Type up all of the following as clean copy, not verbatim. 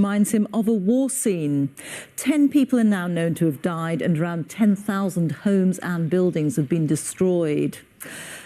reminds him of a war scene. 10 people are now known to have died and around 10,000 homes and buildings have been destroyed.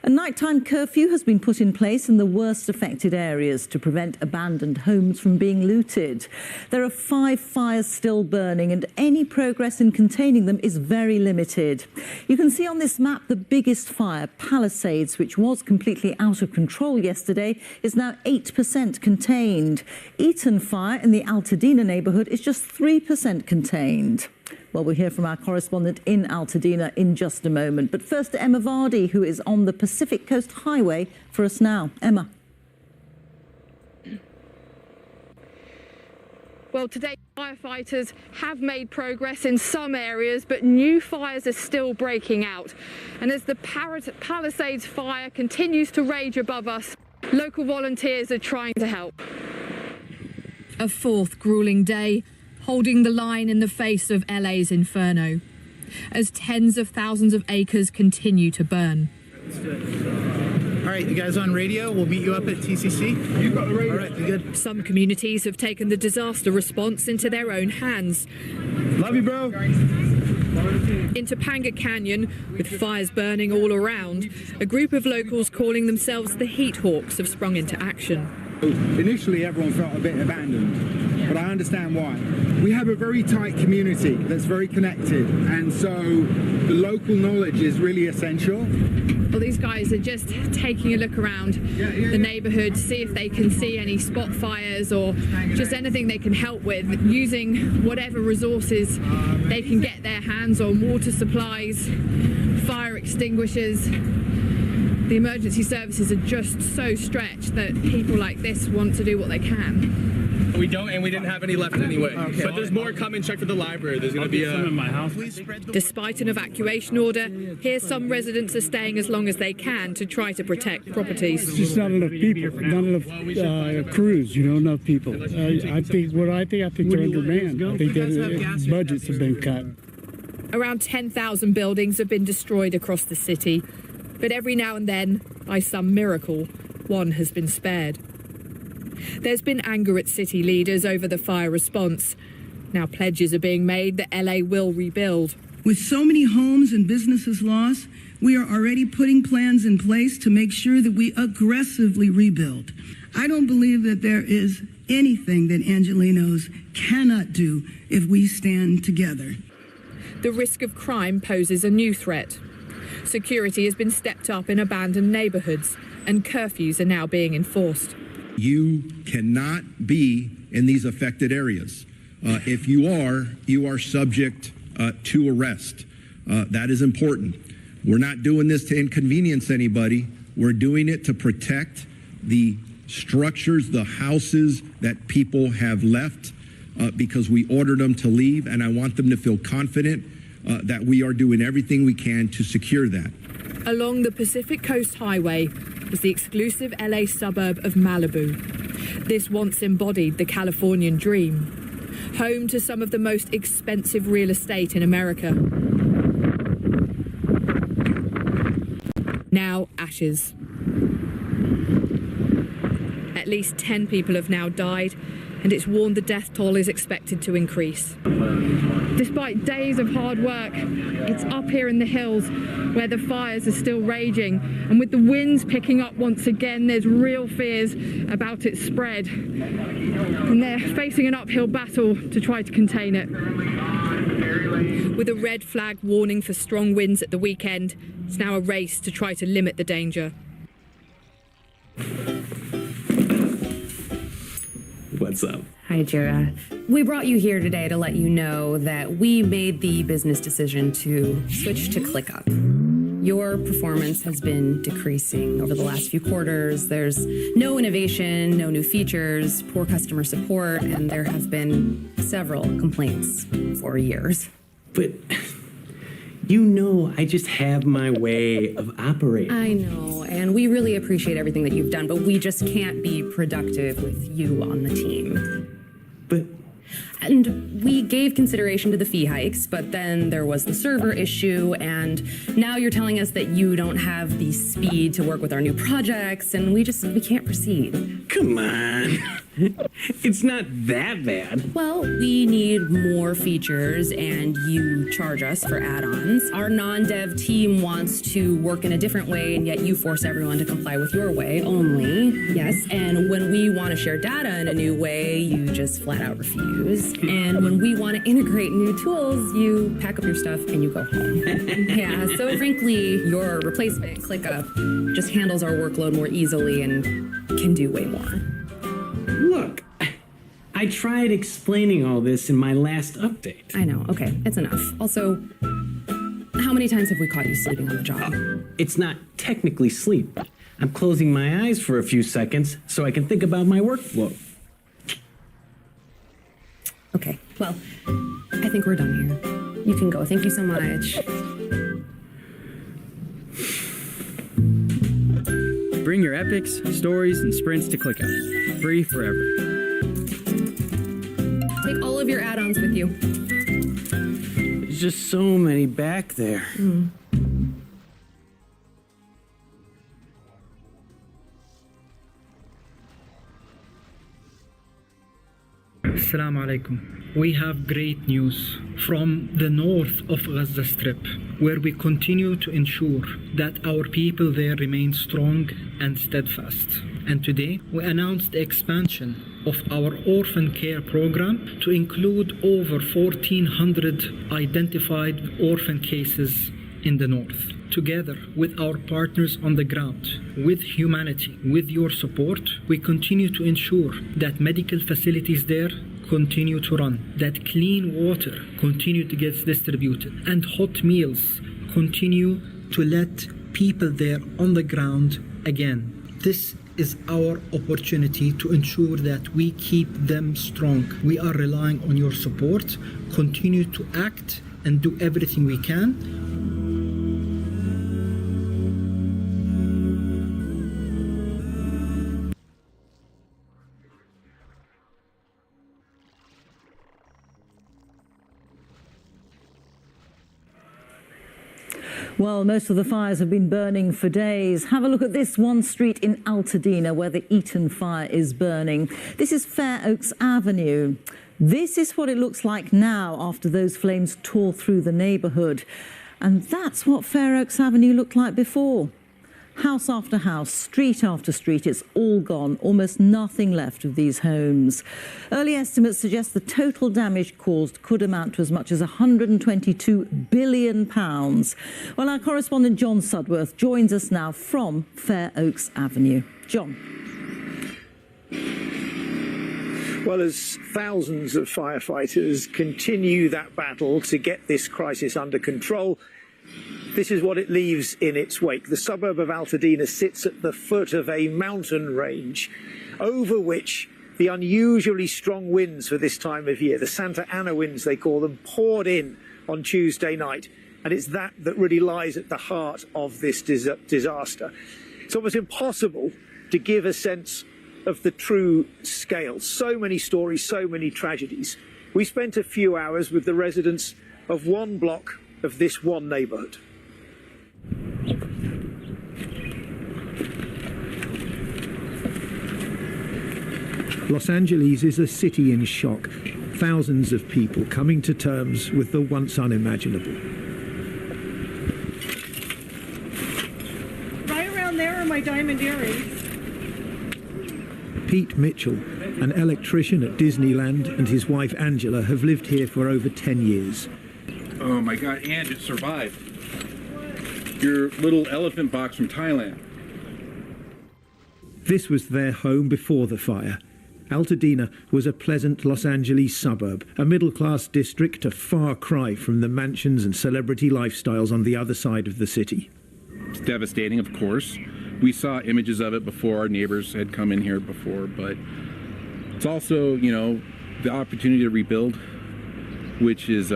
A nighttime curfew has been put in place in the worst affected areas to prevent abandoned homes from being looted. There are 5 fires still burning and any progress in containing them is very limited. You can see on this map the biggest fire, Palisades, which was completely out of control yesterday, is now 8% contained. Eaton Fire in the Altadena neighbourhood is just 3% contained. Well, we'll hear from our correspondent in Altadena in just a moment. But first to Emma Vardy, who is on the Pacific Coast Highway for us now. Emma. Well, today firefighters have made progress in some areas, but new fires are still breaking out. And as the Palisades fire continues to rage above us, local volunteers are trying to help. A fourth grueling day, holding the line in the face of LA's inferno, as tens of thousands of acres continue to burn. All right, you guys on radio? We'll meet you up at TCC. You got the radio. All right, you good? Some communities have taken the disaster response into their own hands. Love you, bro. In Topanga Canyon, with fires burning all around, a group of locals calling themselves the Heat Hawks have sprung into action. Initially, everyone felt a bit abandoned, but I understand why. We have a very tight community that's very connected, and so the local knowledge is really essential. Well, these guys are just taking a look around the neighbourhood to see if they can see any spot fires or just anything they can help with, using whatever resources they can get their hands on, water supplies, fire extinguishers. The emergency services are just so stretched that people like this want to do what they can. We don't, and we didn't have any left anyway. Okay. But there's more coming. Check for the library. There's going to be some in my house. Despite an evacuation order, here some residents are staying as long as they can to try to protect properties. It's just not enough people, not enough crews, enough people. I think they're undermanned. I think that budgets have been cut. Around 10,000 buildings have been destroyed across the city, but every now and then, by some miracle, one has been spared. There's been anger at city leaders over the fire response. Now pledges are being made that LA will rebuild. With so many homes and businesses lost, we are already putting plans in place to make sure that we aggressively rebuild. I don't believe that there is anything that Angelenos cannot do if we stand together. The risk of crime poses a new threat. Security has been stepped up in abandoned neighborhoods, and curfews are now being enforced. You cannot be in these affected areas. If you are subject to arrest. That is important. We're not doing this to inconvenience anybody. We're doing it to protect the structures, the houses that people have left because we ordered them to leave, and I want them to feel confident that we are doing everything we can to secure that. Along the Pacific Coast Highway is the exclusive LA suburb of Malibu. This once embodied the Californian dream, home to some of the most expensive real estate in America. Now ashes. At least 10 people have now died, and it's warned the death toll is expected to increase. Despite days of hard work, it's up here in the hills where the fires are still raging. And with the winds picking up once again, there's real fears about its spread. And they're facing an uphill battle to try to contain it. With a red flag warning for strong winds at the weekend, it's now a race to try to limit the danger. What's up? Hi, Jira. We brought you here today to let you know that we made the business decision to switch to ClickUp. Your performance has been decreasing over the last few quarters. There's no innovation, no new features, poor customer support, and there have been several complaints for years. But I just have my way of operating. I know, and we really appreciate everything that you've done, but we just can't be productive with you on the team. And we gave consideration to the fee hikes, but then there was the server issue, and now you're telling us that you don't have the speed to work with our new projects, and we can't proceed. Come on. It's not that bad. Well, we need more features and you charge us for add-ons. Our non-dev team wants to work in a different way and yet you force everyone to comply with your way only. Yes, and when we want to share data in a new way, you just flat out refuse. And when we want to integrate new tools, you pack up your stuff and you go home. Yeah, so frankly, your replacement, ClickUp, just handles our workload more easily and can do way more. Look, I tried explaining all this in my last update. I know, okay, it's enough. Also, how many times have we caught you sleeping on the job? It's not technically sleep. I'm closing my eyes for a few seconds so I can think about my workflow. Okay, well, I think we're done here. You can go. Thank you so much. Bring your epics, stories, and sprints to ClickUp. Free forever. Take all of your add-ons with you. There's just so many back there. Assalamu alaikum. We have great news from the north of Gaza Strip, where we continue to ensure that our people there remain strong and steadfast. And today, we announced the expansion of our orphan care program to include over 1,400 identified orphan cases in the north. Together with our partners on the ground, with humanity, with your support, we continue to ensure that medical facilities there continue to run, that clean water continue to get distributed, and hot meals continue to let people there on the ground again. This is our opportunity to ensure that we keep them strong. We are relying on your support. Continue to act and do everything we can. Well, most of the fires have been burning for days. Have a look at this one street in Altadena where the Eaton fire is burning. This is Fair Oaks Avenue. This is what it looks like now after those flames tore through the neighbourhood. And that's what Fair Oaks Avenue looked like before. House after house, street after street, it's all gone. Almost nothing left of these homes. Early estimates suggest the total damage caused could amount to as much as £122 billion. Well, our correspondent John Sudworth joins us now from Fair Oaks Avenue. John. Well, as thousands of firefighters continue that battle to get this crisis under control, this is what it leaves in its wake. The suburb of Altadena sits at the foot of a mountain range over which the unusually strong winds for this time of year, the Santa Ana winds they call them, poured in on Tuesday night. And it's that really lies at the heart of this disaster. It's almost impossible to give a sense of the true scale. So many stories, so many tragedies. We spent a few hours with the residents of one block of this one neighborhood. Los Angeles is a city in shock. Thousands of people coming to terms with the once unimaginable. Right around there are my diamond earrings. Pete Mitchell, an electrician at Disneyland, and his wife Angela have lived here for over 10 years. Oh my God, and it survived. Your little elephant box from Thailand. This was their home before the fire. Altadena was a pleasant Los Angeles suburb, a middle-class district, a far cry from the mansions and celebrity lifestyles on the other side of the city. It's devastating, of course. We saw images of it before. Our neighbors had come in here before, but it's also, you know, the opportunity to rebuild, which is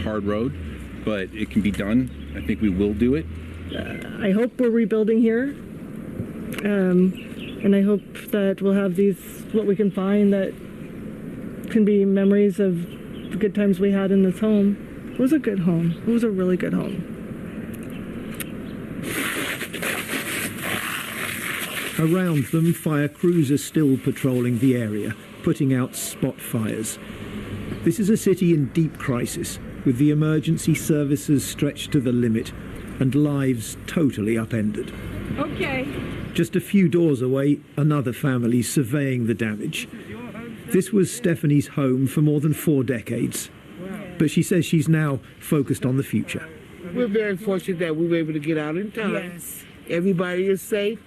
hard road, but it can be done. I think we will do it. I hope we're rebuilding here. And I hope that we'll have these, what we can find that can be memories of the good times we had in this home. It was a good home. It was a really good home. Around them, fire crews are still patrolling the area, putting out spot fires. This is a city in deep crisis, with the emergency services stretched to the limit and lives totally upended. Okay. Just a few doors away, another family surveying the damage. This was Stephanie's home for more than 4 decades, but she says she's now focused on the future. We're very fortunate that we were able to get out in time. Yes. Everybody is safe,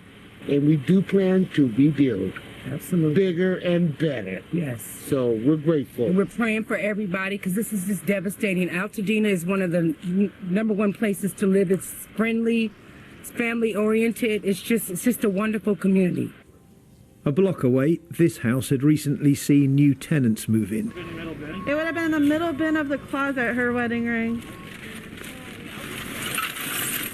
and we do plan to rebuild. Absolutely. Bigger and better. Yes. So we're grateful. And we're praying for everybody because this is just devastating. Altadena is one of the #1 places to live. It's friendly, it's family oriented. It's just a wonderful community. A block away, this house had recently seen new tenants move in. It would have been in the middle bin of the closet, her wedding ring.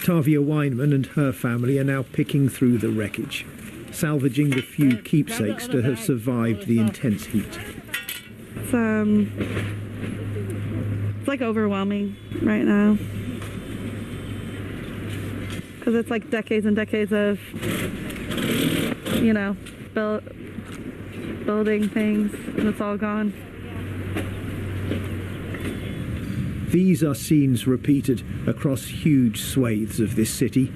Tavia Weinman and her family are now picking through the wreckage, salvaging the few keepsakes that have survived the intense heat. It's like overwhelming right now. Because it's like decades and decades of, you know, building things, and it's all gone. These are scenes repeated across huge swathes of this city,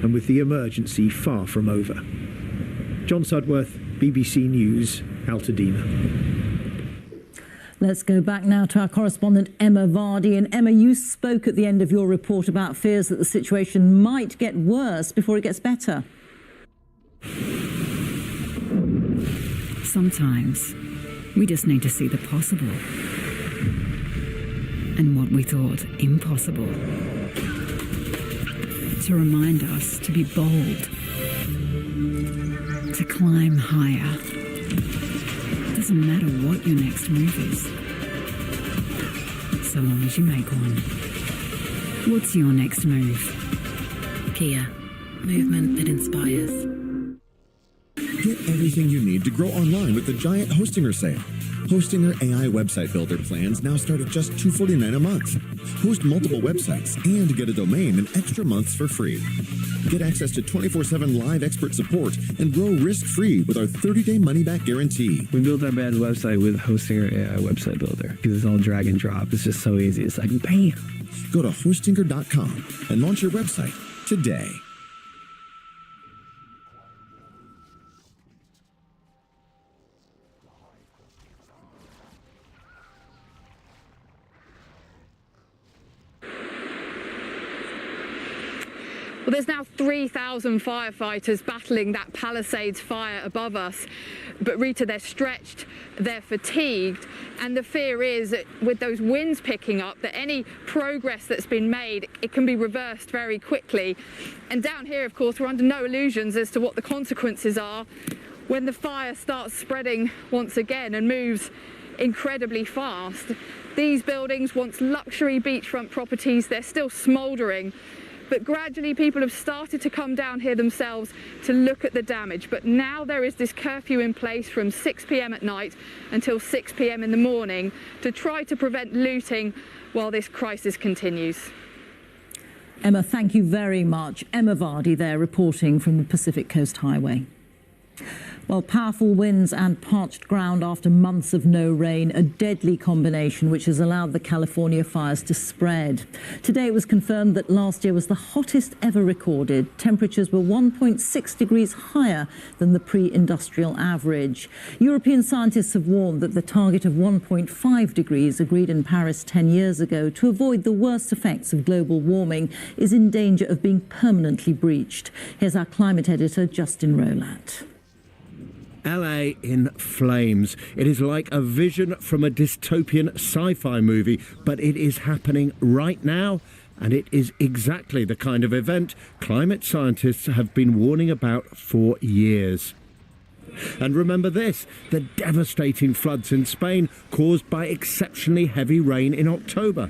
and with the emergency far from over. John Sudworth, BBC News, Altadena. Let's go back now to our correspondent Emma Vardy. And Emma, you spoke at the end of your report about fears that the situation might get worse before it gets better. Sometimes we just need to see the possible and what we thought impossible, to remind us to be bold, to climb higher. Doesn't matter what your next move is, so long as you make one. What's your next move? Kia, movement that inspires. Get everything you need to grow online with the giant Hostinger sale. Hostinger AI website builder plans now start at just $249 a month. Host multiple websites and get a domain and extra months for free. Get access to 24/7 live expert support and grow risk-free with our 30-day money-back guarantee. We built our bad website with Hostinger AI website builder because it's all drag and drop. It's just so easy. It's like, bam. Go to hostinger.com and launch your website today. Well, there's now 3,000 firefighters battling that Palisades fire above us. But Rita, they're stretched, they're fatigued, and the fear is that with those winds picking up, that any progress that's been made, it can be reversed very quickly. And down here, of course, we're under no illusions as to what the consequences are when the fire starts spreading once again and moves incredibly fast. These buildings, once luxury beachfront properties, they're still smouldering. But gradually people have started to come down here themselves to look at the damage. But now there is this curfew in place from 6 p.m. at night until 6 p.m. in the morning to try to prevent looting while this crisis continues. Emma, thank you very much. Emma Vardy there reporting from the Pacific Coast Highway. Well, powerful winds and parched ground after months of no rain, a deadly combination which has allowed the California fires to spread. Today it was confirmed that last year was the hottest ever recorded. Temperatures were 1.6 degrees higher than the pre-industrial average. European scientists have warned that the target of 1.5 degrees agreed in Paris 10 years ago to avoid the worst effects of global warming is in danger of being permanently breached. Here's our climate editor, Justin Rowlatt. LA in flames. It is like a vision from a dystopian sci-fi movie, but it is happening right now, and it is exactly the kind of event climate scientists have been warning about for years. And remember this, the devastating floods in Spain caused by exceptionally heavy rain in October.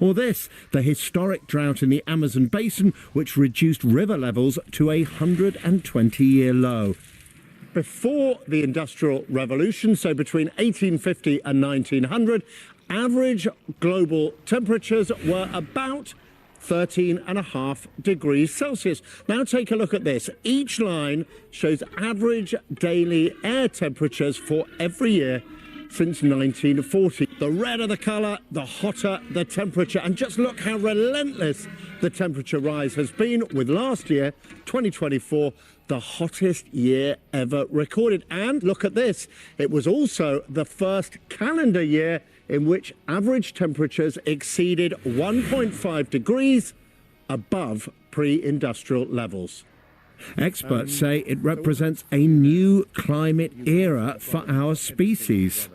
Or this, the historic drought in the Amazon basin, which reduced river levels to a 120-year low. Before the Industrial Revolution, so between 1850 and 1900, average global temperatures were about 13.5 degrees Celsius. Now take a look at this. Each line shows average daily air temperatures for every year since 1940. The redder the colour, the hotter the temperature. And just look how relentless the temperature rise has been, with last year, 2024, the hottest year ever recorded. And look at this. It was also the first calendar year in which average temperatures exceeded 1.5 degrees above pre-industrial levels. Experts say it represents a new climate era for our species.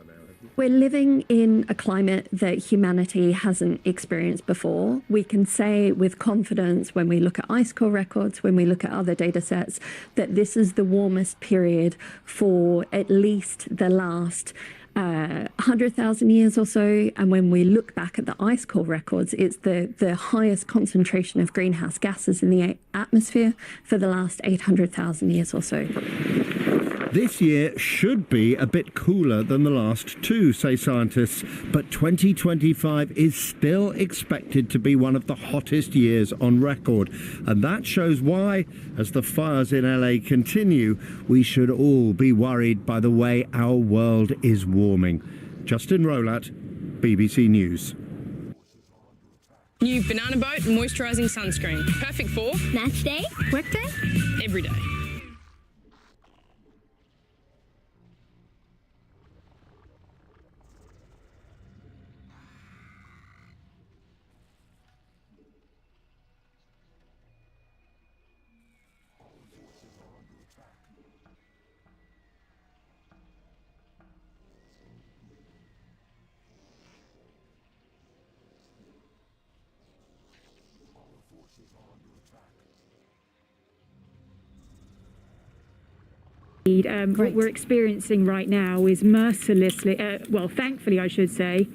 We're living in a climate that humanity hasn't experienced before. We can say with confidence, when we look at ice core records, when we look at other data sets, that this is the warmest period for at least the last 100,000 years or so. And when we look back at the ice core records, it's the highest concentration of greenhouse gases in the atmosphere for the last 800,000 years or so. This year should be a bit cooler than the last two, say scientists, but 2025 is still expected to be one of the hottest years on record. And that shows why, as the fires in LA continue, we should all be worried by the way our world is warming. Justin Rolat, BBC News. New banana boat moisturising sunscreen. Perfect for match day, work day, every day. What we're experiencing right now is mercilessly, thankfully I should say,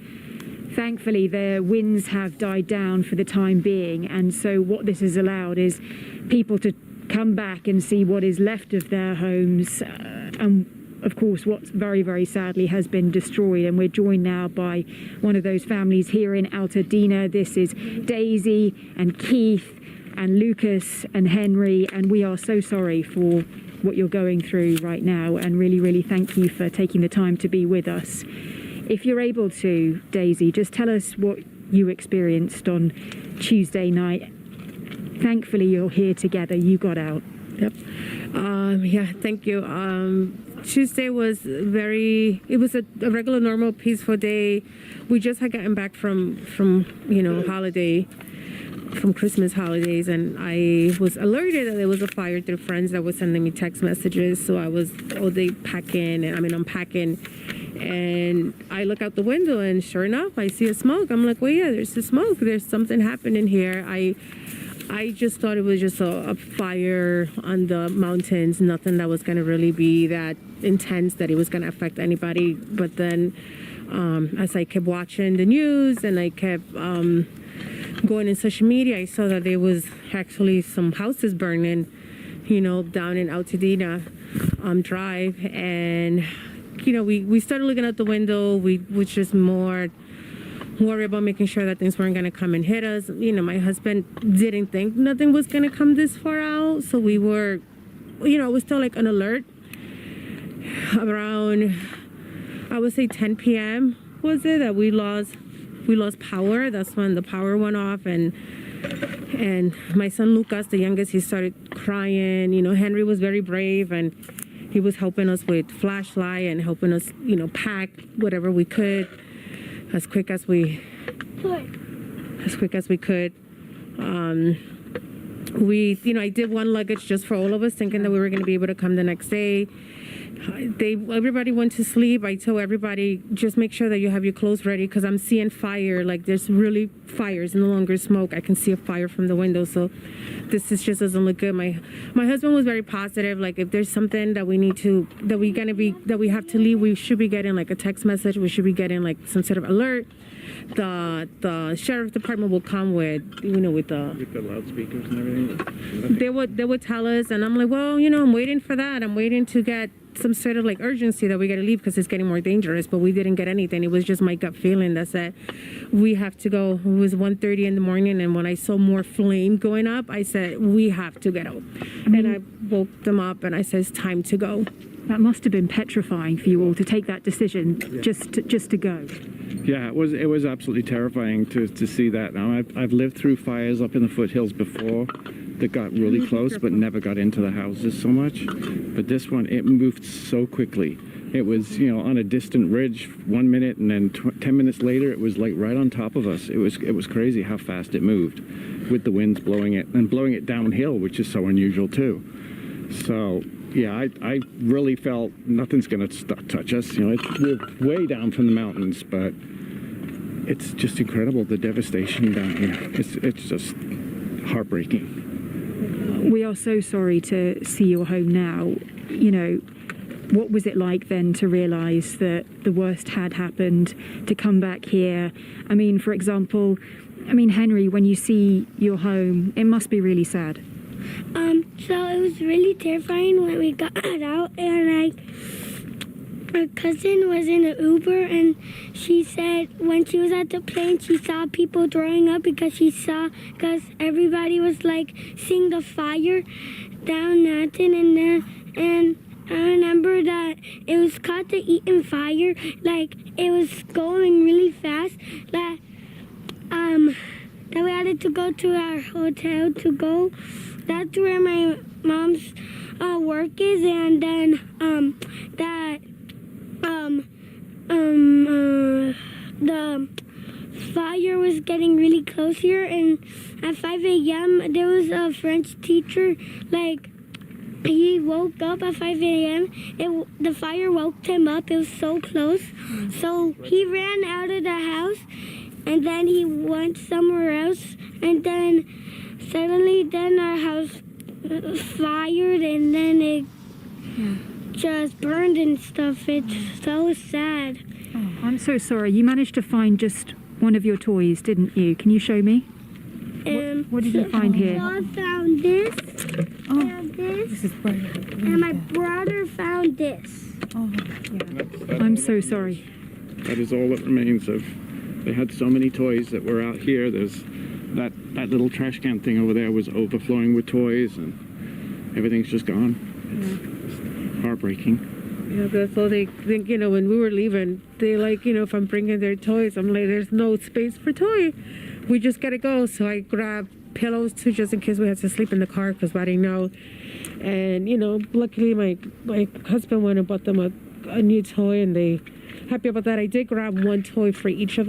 thankfully the winds have died down for the time being, and so what this has allowed is people to come back and see what is left of their homes, and of course what very, very sadly has been destroyed. And we're joined now by one of those families here in Altadena. This is Daisy and Keith and Lucas and Henry, and we are so sorry for what you're going through right now, and really, really thank you for taking the time to be with us. If you're able to, Daisy, just tell us what you experienced on Tuesday night. Thankfully, you're here together. You got out. Yep. Yeah, thank you. Tuesday was it was a regular, normal, peaceful day. We just had gotten back from Christmas holidays, and I was alerted that there was a fire through friends that was sending me text messages. So I was all day unpacking, and I look out the window, and sure enough, I see a smoke. I'm like, well, yeah, there's the smoke. There's something happening here. I just thought it was just a fire on the mountains, nothing that was going to really be that intense that it was going to affect anybody. But then as I kept watching the news and I kept going in social media, I saw that there was actually some houses burning, down in Altadena Drive. And, we started looking out the window. We was just more worried about making sure that things weren't going to come and hit us. My husband didn't think nothing was going to come this far out. So we were, it was still like an alert. Around, I would say 10 p.m. was it that we lost power. That's when the power went off, and my son Lucas, the youngest, he started crying. Henry was very brave, and he was helping us with flashlight and helping us, pack whatever we could as quick as we could. I did one luggage just for all of us, thinking that we were going to be able to come the next day. Everybody went to sleep. I told everybody, just make sure that you have your clothes ready, because I'm seeing fire. Like, there's really fires, no longer smoke. I can see a fire from the window. So this doesn't look good. My husband was very positive. Like, if there's something that we have to leave, we should be getting like a text message. We should be getting like some sort of alert. The sheriff department will come with the loudspeakers and everything. They would tell us, and I'm like, well, I'm waiting for that. I'm waiting to get some sort of like urgency that we got to leave because it's getting more dangerous, but we didn't get anything. It was just my gut feeling that said we have to go. It was 1:30 in the morning, and when I saw more flame going up, I said we have to get out. And I woke them up and I said it's time to go. That must have been petrifying for you all to take that decision, just to go. Yeah, it was absolutely terrifying to see that. Now I've lived through fires up in the foothills before that got really close but never got into the houses so much. But this one, it moved so quickly. It was, on a distant ridge 1 minute, and then 10 minutes later it was like right on top of us. It was crazy how fast it moved, with the winds blowing it downhill, which is so unusual too. So yeah, I really felt nothing's going to touch us. We're way down from the mountains, but it's just incredible, the devastation down here. It's just heartbreaking. We are so sorry to see your home now. What was it like then to realise that the worst had happened, to come back here? I mean, for example, Henry, when you see your home, it must be really sad. So it was really terrifying when we got out, and my cousin was in an Uber, and she said when she was at the plane, she saw people throwing up because everybody was like seeing the fire down mountain, and I remember that it was caught the Eaton fire, like it was going really fast, that we had to go to our hotel to go. That's where my mom's work is, and then the fire was getting really close here, and at 5 a.m. there was a French teacher, like he woke up at 5 a.m. The fire woke him up. It was so close, so he ran out of the house, and then he went somewhere else, and then suddenly, then our house fired, and then it just burned and stuff. It's so sad. Oh, I'm so sorry. You managed to find just one of your toys, didn't you? Can you show me? What did you find here? I found this, and this, and my brother found this. Oh, yeah. I'm so sorry. That is all that remains of. They had so many toys that were out here. There's that little trash can thing over there was overflowing with toys, and everything's just gone. It's heartbreaking. Yeah, that's all they think, when we were leaving, they if I'm bringing their toys, I'm like, there's no space for toy. We just gotta go. So I grabbed pillows too, just in case we had to sleep in the car, because I didn't know. And, luckily my husband went and bought them a new toy, and they happy about that. I did grab one toy for each of them.